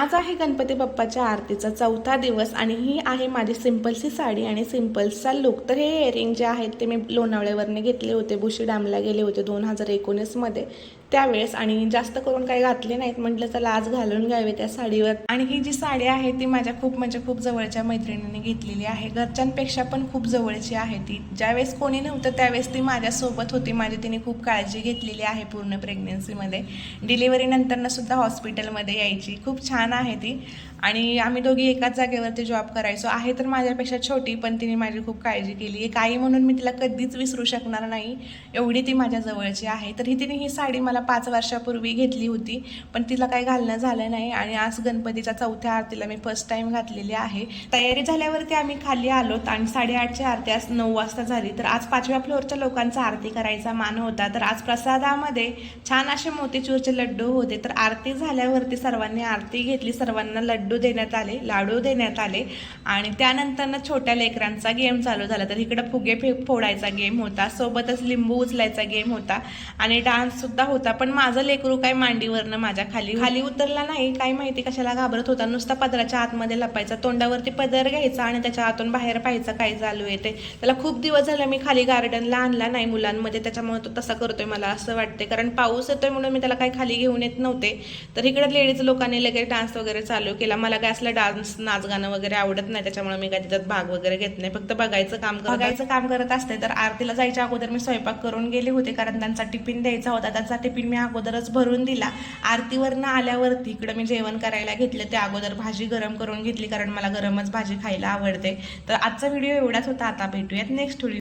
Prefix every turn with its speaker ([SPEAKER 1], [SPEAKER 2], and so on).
[SPEAKER 1] आज आहे गणपती बाप्पाच्या आरतीचा चौथा दिवस आणि ही आहे माझी सिंपलची साडी आणि सिंपलचा लुक। तर हे इयरिंग जे आहेत ते मी लोणावळ्यावरने घेतले होते, बुशी डॅमला गेले होते 2019 मध्ये त्यावेळेस, आणि जास्त करून काही घातले नाहीत, म्हटलं चला आज घालून घ्यावे त्या साडीवर। आणि ही जी साडी आहे ती माझ्या खूप जवळच्या मैत्रिणीने घेतलेली आहे, घरच्यांपेक्षा पण खूप जवळची आहे ती। ज्यावेळेस कोणी नव्हतं त्यावेळेस ती माझ्यासोबत होती, माझी तिने खूप काळजी घेतलेली आहे पूर्ण प्रेग्नन्सीमध्ये, डिलिव्हरी नंतरनं सुद्धा हॉस्पिटलमध्ये यायची। खूप छान आहे ती आणि आम्ही दोघी एकाच जागेवरती जॉब करायचो। आहे तर माझ्यापेक्षा छोटी, पण तिने माझी खूप काळजी केली आहे, काही म्हणून मी तिला कधीच विसरू शकणार नाही, एवढी ती माझ्या जवळची आहे। तर तिने ही साडी मला 5 वर्षापूर्वी घेतली होती, पण तिला काही घालणं झालं नाही आणि आज गणपतीच्या चौथ्या आरतीला मी फर्स्ट टाइम घातलेली आहे। तयारी झाल्यावरती आम्ही खाली आलोत आणि 8:30ची आरती आज 9 वाजता झाली। तर आज 5व्या फ्लोअरच्या लोकांचा आरती करायचा मान होता। तर आज प्रसादामध्ये छान असे मोतीचूरचे लड्डू होते। तर आरती झाल्यावरती सर्वांनी आरती घेतली, सर्वांना लड्डू देण्यात आले, लाडू देण्यात आले आणि त्यानंतर छोट्या लेकरांचा गेम चालू झाला। तर इकडे फुगे फोडायचा गेम होता, सोबतच लिंबू उचलायचा गेम होता आणि डान्स सुद्धा होता। पण माझं लेकरू काय मांडीवरनं माझ्या खाली उतरला नाही, काय माहिती कशाला घाबरत होता, नुसता पदराच्या आतमध्ये लपायचा, तोंडावरती पदर घ्यायचा आणि त्याच्या आतून बाहेर पाहायचं काय चालू आहे ते। त्याला खूप दिवस झाला मी खाली गार्डनला आणला नाही मुलांमध्ये, त्याच्यामुळे तो तसा करतोय मला असं वाटते, कारण पाऊस येतोय म्हणून मी त्याला काही खाली घेऊन येत नव्हते। तर इकडे लेडीज लोकांनी लगेच डान्स वगैरे चालू केला। मला काय असलं डान्स नाच गाणं वगैरे आवडत नाही, त्याच्यामुळे मी काय त्याच्यात भाग वगैरे घेत नाही, फक्त बघायचं काम करत असते। तर आरतीला जायच्या अगोदर मी स्वयंपाक करून गेले होते, कारण त्यांचा टिफिन द्यायचा होता, त्याचा टिफिन मी अगोदरच भरून दिला। आरतीवरनं आल्यावरती इकडं मी जेवण करायला घेतलं, त्या अगोदर भाजी गरम करून घेतली, कारण मला गरमच भाजी खायला आवडते। तर आजचा व्हिडिओ एवढाच होता, आता भेटूयात नेक्स्ट व्हिडिओ।